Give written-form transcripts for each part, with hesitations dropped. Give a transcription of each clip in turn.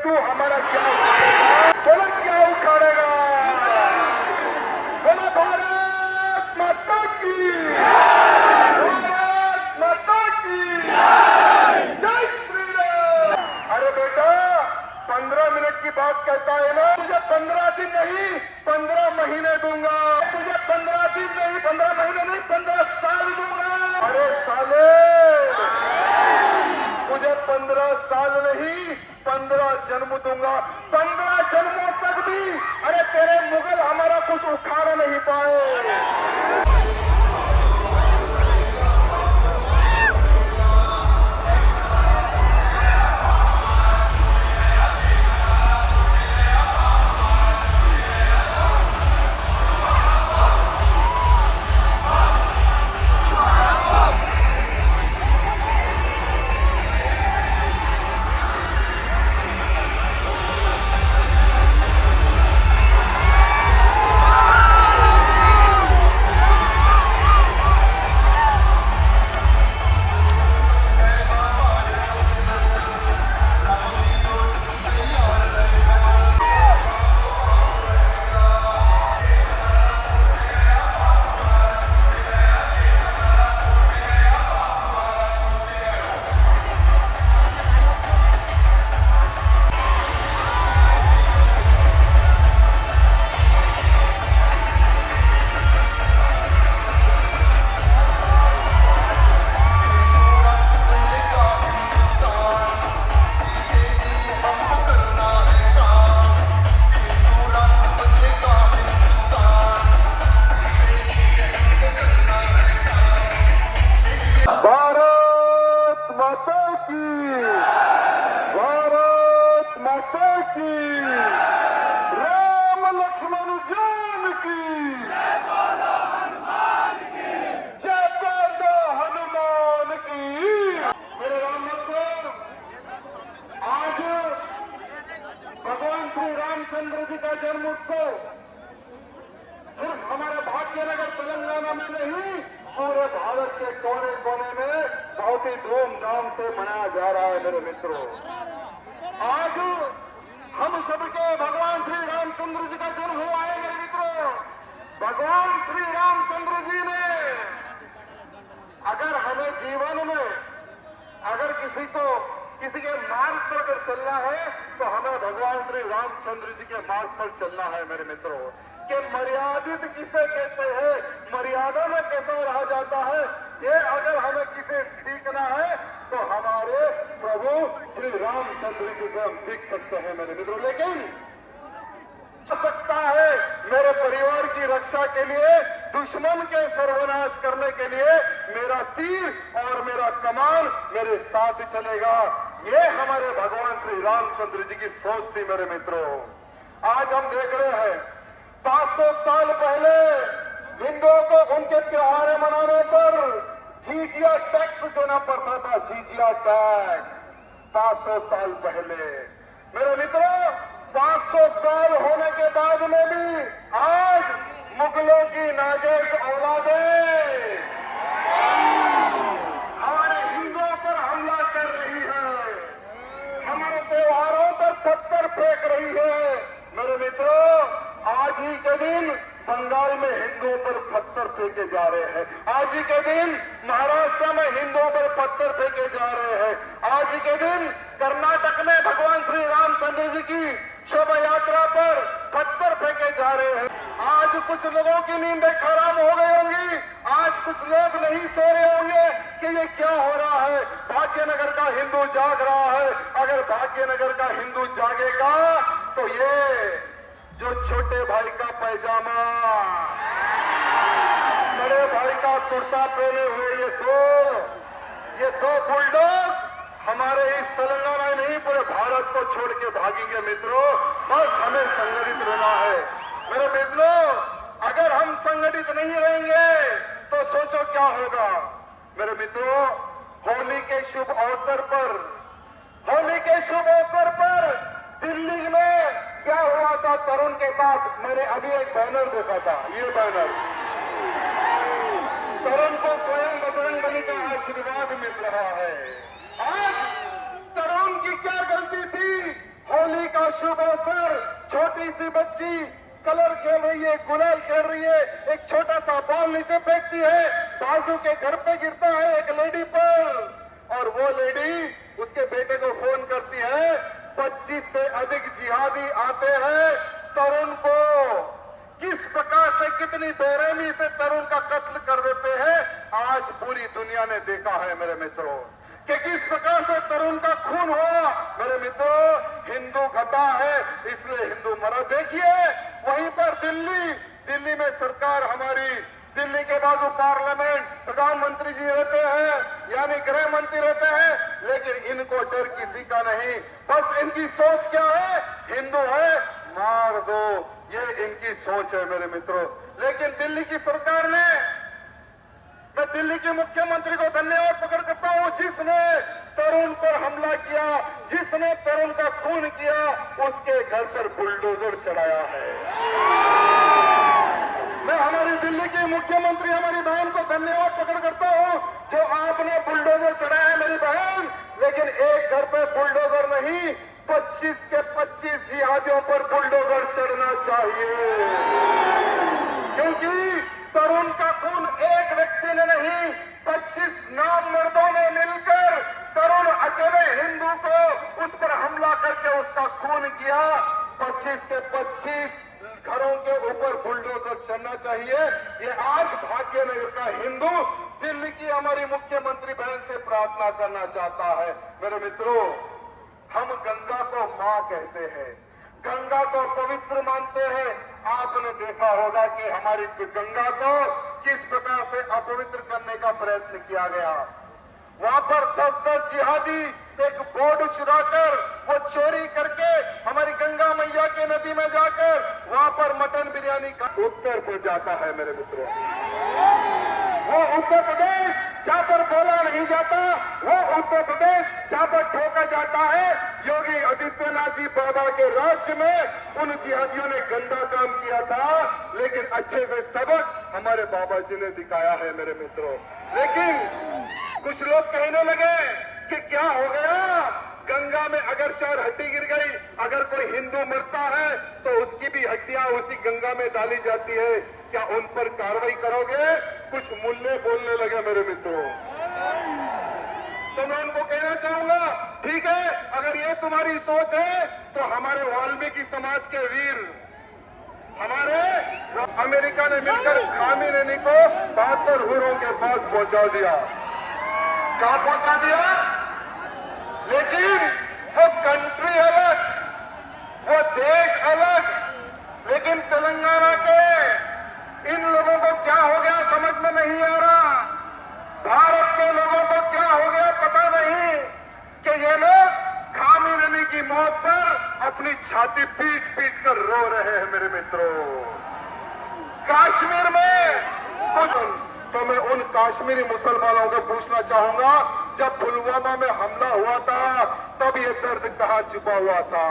तू हमारा क्या उखाड़ेगा? बोला क्या उखाड़ेगा? बोला भारत माता की, भारत माता की जय श्री राम। अरे बेटा 15 मिनट की बात कहता है ना, तुझे 15 दिन नहीं 15 महीने दूंगा, तुझे 15 दिन नहीं 15 महीने नहीं 15 साल दूंगा। अरे साले तुझे 15 साल नहीं 15 जन्म दूंगा, 15 जन्मों तक भी अरे तेरे मुगल हमारा कुछ उखाड़ नहीं पाए। राम लक्ष्मण जानकी, जय बोलो हनुमान की। मेरे राम भक्तों, आज भगवान श्री रामचंद्र जी का जन्म उत्सव सिर्फ हमारे भाग्यनगर तेलंगाना में नहीं, पूरे भारत के कोने कोने में बहुत ही धूमधाम से मनाया जा रहा है। मेरे मित्रों, आज हम सबके भगवान श्री रामचंद्र जी का जन्म हुआ है। मेरे मित्रों, भगवान श्री रामचंद्र जी ने अगर हमें जीवन में अगर किसी के मार्ग पर अगर चलना है तो हमें भगवान श्री रामचंद्र जी के मार्ग पर चलना है। मेरे मित्रों, कि मर्यादित किसे कहते हैं, मर्यादा में कैसे रहा जाता है, ये अगर हमें किसे सीखना है तो हमारे प्रभु श्री रामचंद्र जी से हम सीख सकते हैं। मेरे मित्रों, लेकिन सकता है मेरे परिवार की रक्षा के लिए, दुश्मन के सर्वनाश करने के लिए मेरा तीर और मेरा कमान मेरे साथ चलेगा। ये हमारे भगवान श्री रामचंद्र जी की सोच थी। मेरे मित्रों, आज हम देख रहे हैं 500 साल पहले हिंदुओं को उनके त्योहार मनाने पर जीजिया टैक्स देना पड़ता था। जीजिया टैक्स 500 साल पहले। मेरे मित्रों, 500 साल होने के बाद में भी आज मुगलों की नाजायज औलादें हमारे हिंदुओं पर हमला कर रही है, हमारे त्योहारों पर पत्थर फेंक रही है। मेरे मित्रों, आज ही के दिन बंगाल में हिंदुओं पर पत्थर फेंके जा रहे हैं। आज ही के दिन महाराष्ट्र में हिंदुओं पर पत्थर फेंके जा रहे हैं। आज ही के दिन कर्नाटक में भगवान श्री रामचंद्र जी की शोभा यात्रा पर पत्थर फेंके जा रहे हैं। आज कुछ लोगों की नींदें खराब हो गई होंगी, आज कुछ लोग नहीं सो रहे होंगे कि ये क्या हो रहा है। भाग्यनगर का हिंदू जाग रहा है। अगर भाग्यनगर का हिंदू जागेगा तो ये जो छोटे भाई का पैजामा, बड़े भाई का कुर्ता पहने हुए ये दो बुलडॉग हमारे इस तेलंगाना में नहीं पूरे भारत को छोड़ के भागेंगे। मित्रों, बस हमें संगठित रहना है। मेरे मित्रों, अगर हम संगठित नहीं रहेंगे तो सोचो क्या होगा। मेरे मित्रों, होली के शुभ अवसर पर दिल्ली में क्या हुआ था तरुण के साथ, मैंने अभी एक बैनर देखा था। ये बैनर तरुण को स्वयं बजरंगबली का आशीर्वाद मिल रहा है। आज तरुण की क्या गलती थी? होली का शुभ अवसर, छोटी सी बच्ची कलर खेल रही है, गुलाल खेल रही है, एक छोटा सा बॉल नीचे फेंकती है, बाजू के घर पे गिरता है एक लेडी पर, और वो लेडी उसके बेटे को फोन करती है। 25 से अधिक जिहादी आते हैं तरुण को, किस प्रकार से कितनी बेरहमी से तरुण का कत्ल कर देते हैं, आज पूरी दुनिया ने देखा है मेरे मित्रों, कि किस प्रकार से तरुण का खून हुआ। मेरे मित्रों, हिंदू घटा है इसलिए हिंदू मरा। देखिए वहीं पर दिल्ली में सरकार हमारी, दिल्ली के बाजू पार्लियामेंट, प्रधानमंत्री जी रहते हैं, यानी गृह मंत्री रहते हैं, लेकिन इनको डर किसी का नहीं। बस इनकी सोच क्या है, हिंदू है मार दो, ये इनकी सोच है मेरे मित्रों। लेकिन दिल्ली की सरकार ने, मैं दिल्ली के मुख्यमंत्री को धन्यवाद प्रकट करता हूं, जिसने तरुण पर हमला किया, जिसने तरुण का खून किया, उसके घर पर बुलडोजर चढ़ाया है। मैं हमारी दिल्ली की मुख्यमंत्री हमारी बहन को धन्यवाद प्रकट करता हूं, जो आपने बुलडोजर चढ़ाया है मेरी बहन। लेकिन एक घर पर बुलडोजर नहीं, 25 के 25 जिहादियों पर बुलडोजर चढ़ना चाहिए, क्योंकि तरुण का खून एक व्यक्ति ने नहीं, 25 नामर्दों ने मिलकर तरुण अकेले हिंदू को उस पर हमला करके उसका खून किया। 25 के 25 घरों के ऊपर बुलडोजर चढ़ना चाहिए। ये आज भाग्यनगर का हिंदू दिल्ली की हमारी मुख्यमंत्री बहन से प्रार्थना करना चाहता है। मेरे मित्रों, हम गंगा को मां कहते हैं, गंगा को पवित्र मानते हैं। आपने देखा होगा कि हमारी गंगा को किस प्रकार से अपवित्र करने का प्रयत्न किया गया। वहां पर 10-10 जिहादी एक बोर्ड चुराकर, वो चोरी करके हमारी गंगा मैया के नदी में जाकर वहां पर मटन बिरयानी का उत्तर पर जाता है मेरे मित्रों। वो उत्तर प्रदेश जहां पर बोला नहीं जाता, वो उत्तर प्रदेश जहां पर ठोका जाता है। योगी आदित्यनाथ जी बाबा के राज्य में उन जिहादियों ने गंदा काम किया था, लेकिन अच्छे से सबक हमारे बाबा जी ने दिखाया है मेरे मित्रों। लेकिन कुछ लोग कहने लगे कि क्या हो गया, गंगा में अगर 4 हड्डी गिर गई, अगर कोई हिंदू मरता है तो उसकी भी हड्डियां उसी गंगा में डाली जाती है, क्या उन पर कार्रवाई करोगे? कुछ मुल्ले बोलने लगे मेरे मित्रों। तो मैं उनको कहना चाहूंगा, ठीक है, अगर ये तुम्हारी सोच है तो हमारे वाल्मीकि समाज के वीर, हमारे अमेरिका ने मिलकर खामिनेनी को 72 हुरों के पास पहुंचा दिया। कहां पहुंचा दिया? लेकिन वो कंट्री अलग, वो देश अलग, लेकिन तेलंगाना के इन लोगों को क्या हो गया समझ में नहीं आ रहा। भारत के लोगों को क्या हो गया पता नहीं कि ये लोग खामिनेनी की मौत पर अपनी छाती पीट पीट कर रो रहे हैं मेरे मित्रों। कश्मीर में तो मैं उन कश्मीरी मुसलमानों को पूछना चाहूंगा, जब पुलवामा में हमला हुआ था तब ये दर्द कहां छुपा हुआ था?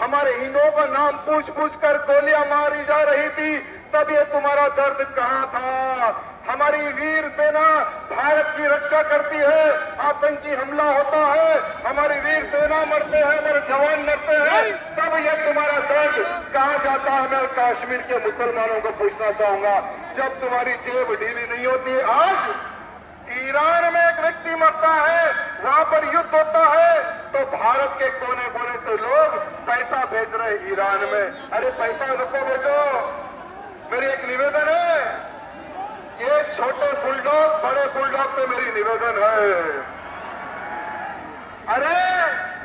हमारे हिंदुओं का नाम पूछ पूछ कर गोलियां मारी जा रही थी, तब ये तुम्हारा दर्द कहां था? हमारी वीर सेना भारत की रक्षा करती है, आतंकी हमला होता है, हमारी वीर सेना मरते हैं, हमारे जवान मरते हैं, तब ये तुम्हारा दर्द कहां जाता है? मैं कश्मीर के मुसलमानों को पूछना चाहूंगा, जब तुम्हारी जेब ढीली नहीं होती। आज ईरान में एक व्यक्ति मरता है, वहां पर युद्ध होता है, तो भारत के कोने कोने से लोग पैसा भेज रहे ईरान में। अरे पैसा रुको भेजो। मेरी एक निवेदन है, ये छोटे बुलडॉग बड़े बुलडॉग से मेरी निवेदन है, अरे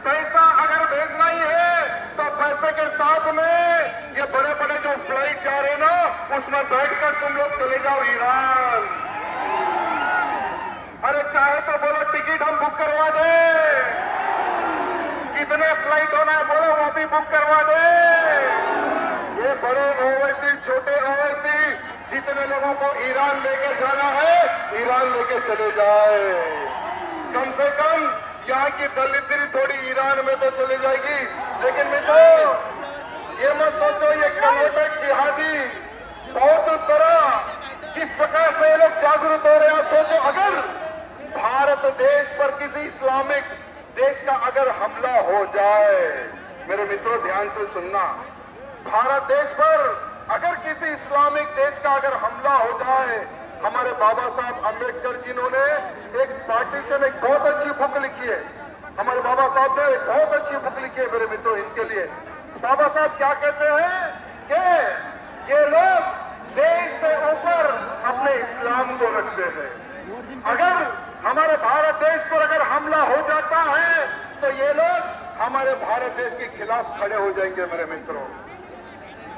पैसा अगर भेजना ही है तो पैसे के साथ में ये बड़े बड़े जो फ्लाइट जा रहे हैं ना, उसमें बैठकर तुम लोग चले जाओ ईरान। अरे चाहे तो बोलो टिकट हम बुक करवा दे, कितने फ्लाइट होना है बोलो वो भी बुक करवा दे। ये बड़े ओवैसी छोटे ओवैसी जितने लोगों को ईरान लेके जाना है, ईरान लेके चले जाए। कम से कम यहाँ की दलितरी थोड़ी ईरान में तो चली जाएगी। लेकिन मित्रों, ये मत सोचो ये कन्वर्टेड जिहादी बहुत तरह किस प्रकार से ये लोग जागरूक हो रहे हैं। सोचो अगर भारत देश पर किसी इस्लामिक देश का अगर हमला हो जाए मेरे मित्रों ध्यान से सुनना, भारत देश पर अगर किसी इस्लामिक देश का अगर हमला हो जाए, हमारे बाबा साहब अंबेडकर जी ने एक पार्टीशन, एक बहुत अच्छी बुक लिखी है। हमारे बाबा साहब ने एक बहुत अच्छी बुक लिखी है मेरे मित्रों। इनके लिए बाबा साहब क्या कहते हैं कि ये लोग देश से ऊपर अपने इस्लाम को रखते हैं। अगर हमारे भारत देश पर अगर हमला हो जाता है तो ये लोग हमारे भारत देश के खिलाफ खड़े हो जाएंगे मेरे मित्रों।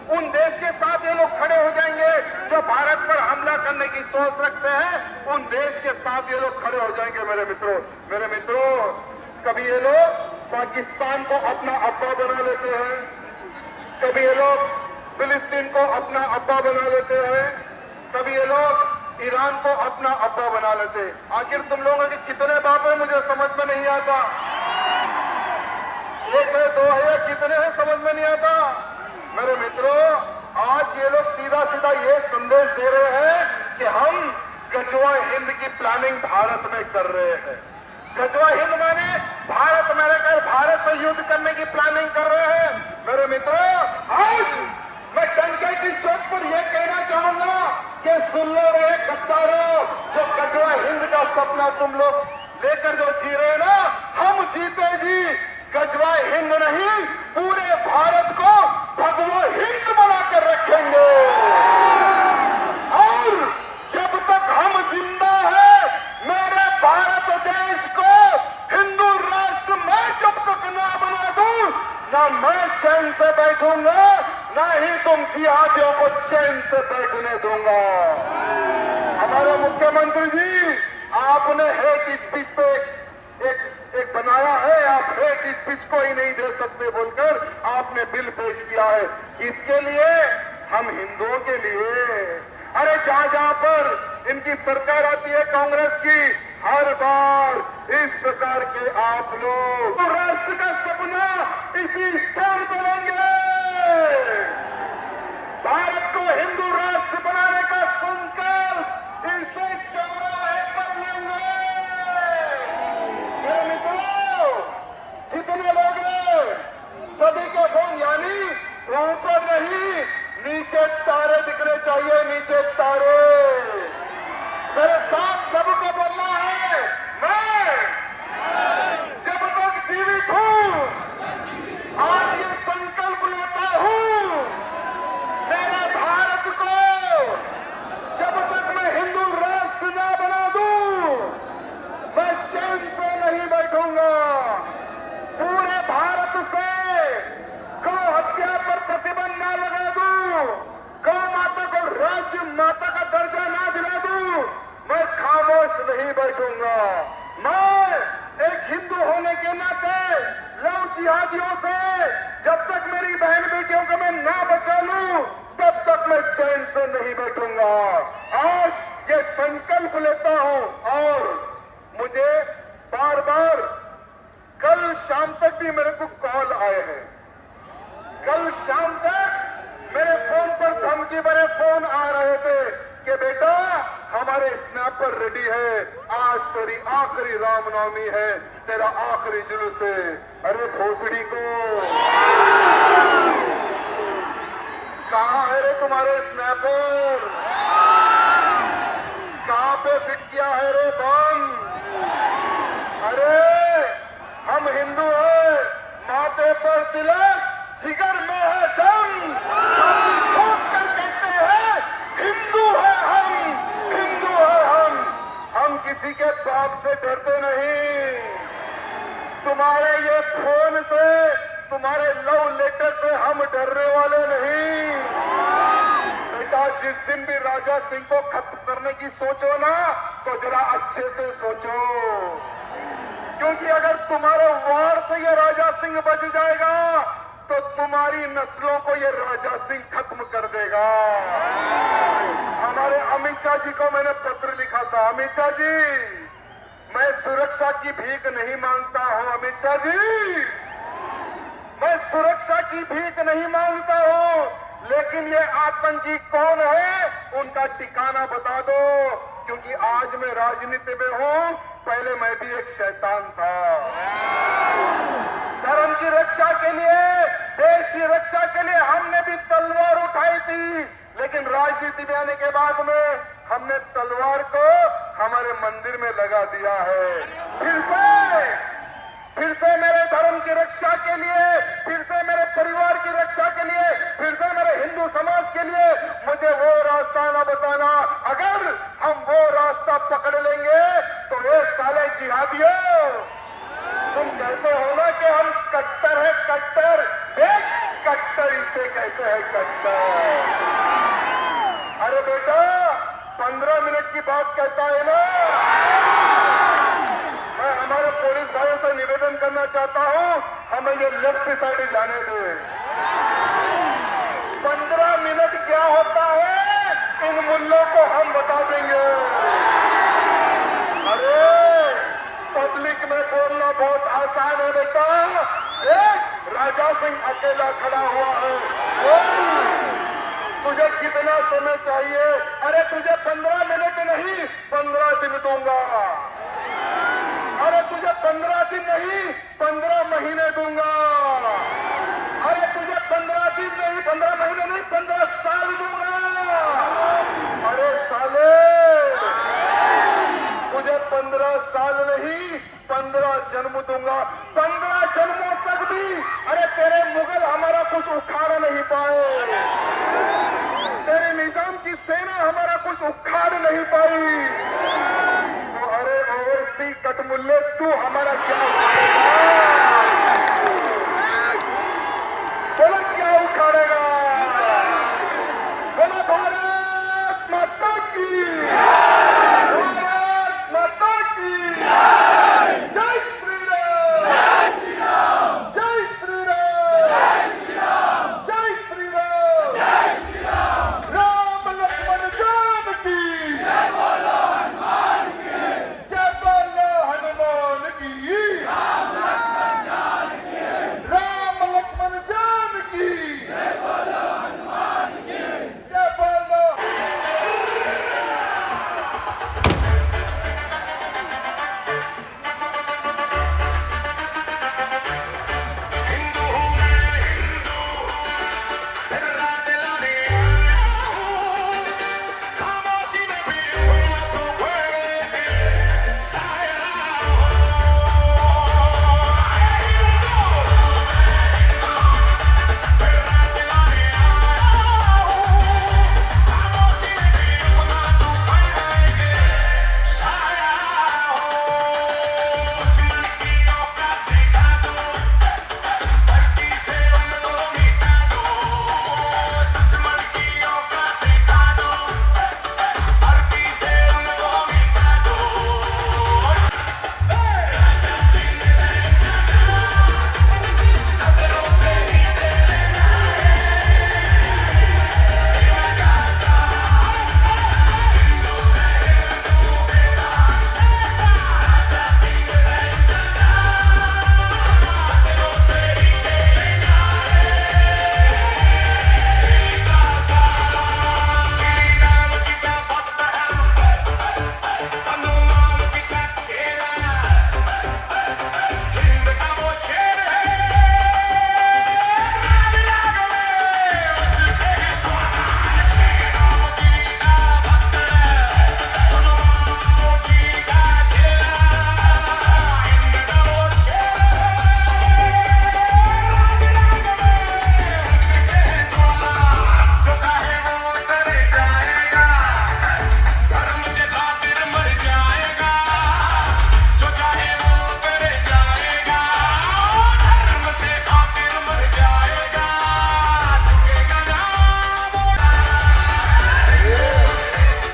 उन देश के साथ ये लोग खड़े हो जाएंगे जो भारत पर हमला करने की सोच रखते हैं। उन देश के साथ ये लोग खड़े हो जाएंगे मेरे मित्रों। मेरे मित्रों, कभी ये लोग पाकिस्तान को अपना अब्बा बना लेते हैं, कभी ये लोग फिलिस्तीन को अपना अब्बा बना लेते हैं, कभी ये लोग ईरान को अपना अब्बा बना लेते हैं। आखिर तुम लोगों के कितने बाप है मुझे समझ में नहीं आता। एक है, दो है, कितने हैं समझ में नहीं आता। मेरे मित्रों, आज ये लोग सीधा सीधा ये संदेश दे रहे हैं कि हम गजवा हिंद की प्लानिंग भारत में कर रहे हैं। गजवा हिंद माने भारत में रहकर भारत से युद्ध करने की प्लानिंग कर रहे हैं। मेरे मित्रों, आज मैं डंके की चोट पर यह कहना चाहूंगा कि सुन लो रे गद्दारों, जो गजवा हिंद का सपना तुम लोग लेकर जो जी रहे ना, हम जीते जी गजवा हिंद नहीं, पूरे भारत को भगवा हिंद बनाकर रखेंगे। और जब तक हम जिंदा है, मेरे भारत देश को हिंदू राष्ट्र मैं जब तक ना बना दूं, ना मैं चैन से बैठूंगा, ना ही तुम जिहादियों को चैन से बैठने दूंगा। हमारे मुख्यमंत्री जी, आपने हेट स्पीच पे एक बनाया है, आप हेट स्पीच को ही नहीं दे सकते बोलकर आपने बिल पेश किया है। इसके लिए हम हिंदुओं के लिए, अरे जहां जहां पर इनकी सरकार आती है कांग्रेस की, हर बार इस प्रकार के आप लोग तो राष्ट्र का सपना इसी स्थान पर लेंगे। भारत को हिंदू राष्ट्र बनाने का संकल्प इसे चौराहे पर लेंगे। मेरे मित्रों, जितने लोग सभी के फोन, यानी ऊपर नहीं नीचे तारे दिखने चाहिए, नीचे तारे। मेरे साथ सबको बोलना है, मैं जब तक जीवित हूं आज ये संकल्प लेता हूं, मेरे भारत को जब तक मैं हिंदू राष्ट्र न बना दूं, मैं चैन से नहीं बैठूंगा। पूरे भारत से गौ हत्या पर प्रतिबंध न लगा दूं, गौ माता को राज्य माता का दर्जा ना दिला दूं, मैं खामोश नहीं बैठूंगा। मैं एक हिंदू होने के नाते लव जिहादियों से जब तक मेरी बहन बेटियों को मैं ना बचा लूं, तब तक मैं चैन से नहीं बैठूंगा। आज ये संकल्प लेता हूं। और मुझे बार बार कल शाम तक भी मेरे को कॉल आए हैं। कल शाम तक मेरे फोन पर धमकी भरे फोन आ रहे थे कि बेटा हमारे स्नैपर रेडी है, आज तेरी आखिरी रामनवमी है, तेरा आखिरी जुलूस है। अरे भोसड़ी को, कहां है रे तुम्हारे स्नैपर? कहां पे फिट किया है रे बम? अरे हम हिंदू हैं, माथे पर तिलक, जिगर में है दम, ठोक कर कहते हैं हिंदू है हम, हिंदू है हम किसी के बाप से डरते नहीं। तुम्हारे ये फोन से, तुम्हारे लव लेटर से हम डरने वाले नहीं। बेटा जिस दिन भी राजा सिंह को खत्म करने की सोचो ना, तो जरा अच्छे से सोचो, क्योंकि अगर तुम्हारे वार से ये राजा सिंह बच जाएगा तो तुम्हारी नस्लों को ये राजा सिंह खत्म कर देगा। हमारे अमित शाह जी को मैंने पत्र लिखा था, अमित शाह जी मैं सुरक्षा की भीख नहीं मांगता हूं, अमित शाह जी मैं सुरक्षा की भीख नहीं मांगता हूं, लेकिन ये आतंकी कौन है उनका ठिकाना बता दो, क्योंकि आज मैं राजनीति में हूं, पहले मैं भी एक शैतान था। धर्म की रक्षा के लिए, देश की रक्षा के लिए हमने भी तलवार उठाई थी, लेकिन राजनीति में आने के बाद में हमने तलवार को हमारे मंदिर में लगा दिया है। फिर से मेरे धर्म की रक्षा के लिए, फिर से मेरे परिवार की रक्षा के लिए, फिर से मेरे हिंदू समाज के लिए मुझे वो रास्ता न बताना। अगर हम वो रास्ता पकड़ लेंगे तो ये साले जिहादियों, तुम कहते हो ना कि हम कट्टर है, कट्टर, देख कट्टर इसे कहते हैं, कट्टर। अरे बेटा 15 मिनट की बात कहता है ना, मैं हमारे पुलिस भाइयों से निवेदन करना चाहता हूं, हमें ये लेफ्ट साइड जाने दे। 15 मिनट क्या होता है इन मुल्लों को हम बता देंगे। अरे पब्लिक में बोलना बहुत आसान है बेटा, देख राजा सिंह अकेला खड़ा हुआ है। तुझे कितना समय चाहिए? अरे तुझे 15 मिनट नहीं 15 दिन दूंगा। अरे तुझे 15 दिन नहीं 15 महीने दूंगा। अरे तुझे 15 दिन नहीं 15 महीने नहीं 15 साल दूंगा। अरे साले तुझे 15 साल नहीं 15 जन्म दूंगा। 15 जन्मों तक भी अरे तेरे मुगल हमारा कुछ उखाड़ नहीं पाए, तेरे निजाम की सेना हमारा कुछ उखाड़ नहीं पाई। तो अरे ओवैसी कटमुल्ले तू हमारा क्या बोला, क्या उखाड़ेगा? बोला भारत माता की, भारत माता की जय श्री राम, जय श्री राम, जय श्री राम, राम लक्ष्मण जानकी, जय बोलो हनुमान की, जय बोलो हनुमान की, राम लक्ष्मण जानकी, जय बोलो हनुमान की, जय बोलो। हिंदू हूँ मैं, हिंदू हूँ, रात लाने आया हूँ, खामोशी में भी हूँ तो बड़े शायर हूँ। रात लाने आया हूँ, खामोशी में भी हूँ तो बड़े शायर हूँ। दुश्मन की औकात दिखा दूँ, धरती से उनको मिटा दूँ। दुश्मन की औकात दिखा दूँ, धरती से उनको मिटा दूँ। राजा सिंह खतरों से ही तेरे श्री राम जी का भक्त है, हनुमान जी का चेला, हिंद का वो शेर है, राग में उसके ज्वाला। श्री राम जी का भक्त है, हनुमान जी का चेला, हिंद का वो शेर है, राग में उसके ज्वाला। जो चाहे वो कर जाएगा, धर्म के खातिर मर जाएगा। जो चाहे वो कर जाएगा, धर्म के खातिर मर जाएगा। झुकेगा ना वो।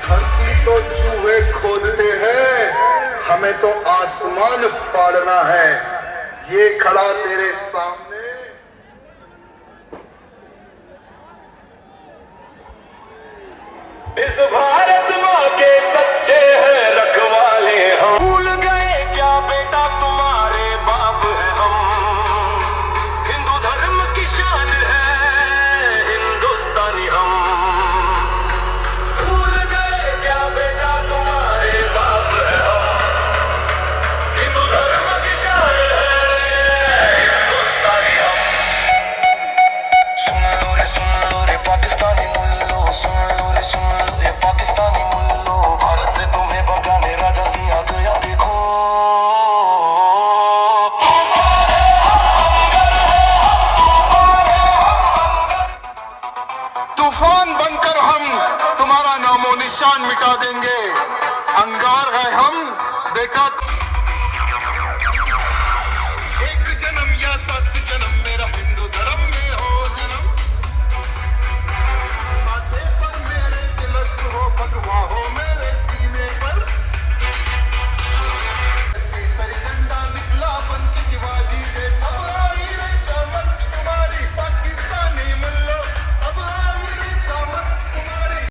धरती तो चूहे खोदते हैं, हमें तो आसमान फाड़ना है। ये खड़ा तेरे सामने इस भारत माँ के सच्चे हैं रखवाले हम। भूल गए क्या बेटा तुम्हारे बाप है हम। हिंदू धर्म की शान है हिंदुस्तानी हम। भूल गए क्या बेटा तुम्हारे बाप है हम। हिंदू धर्म की शान है हिंदुस्तानी देखा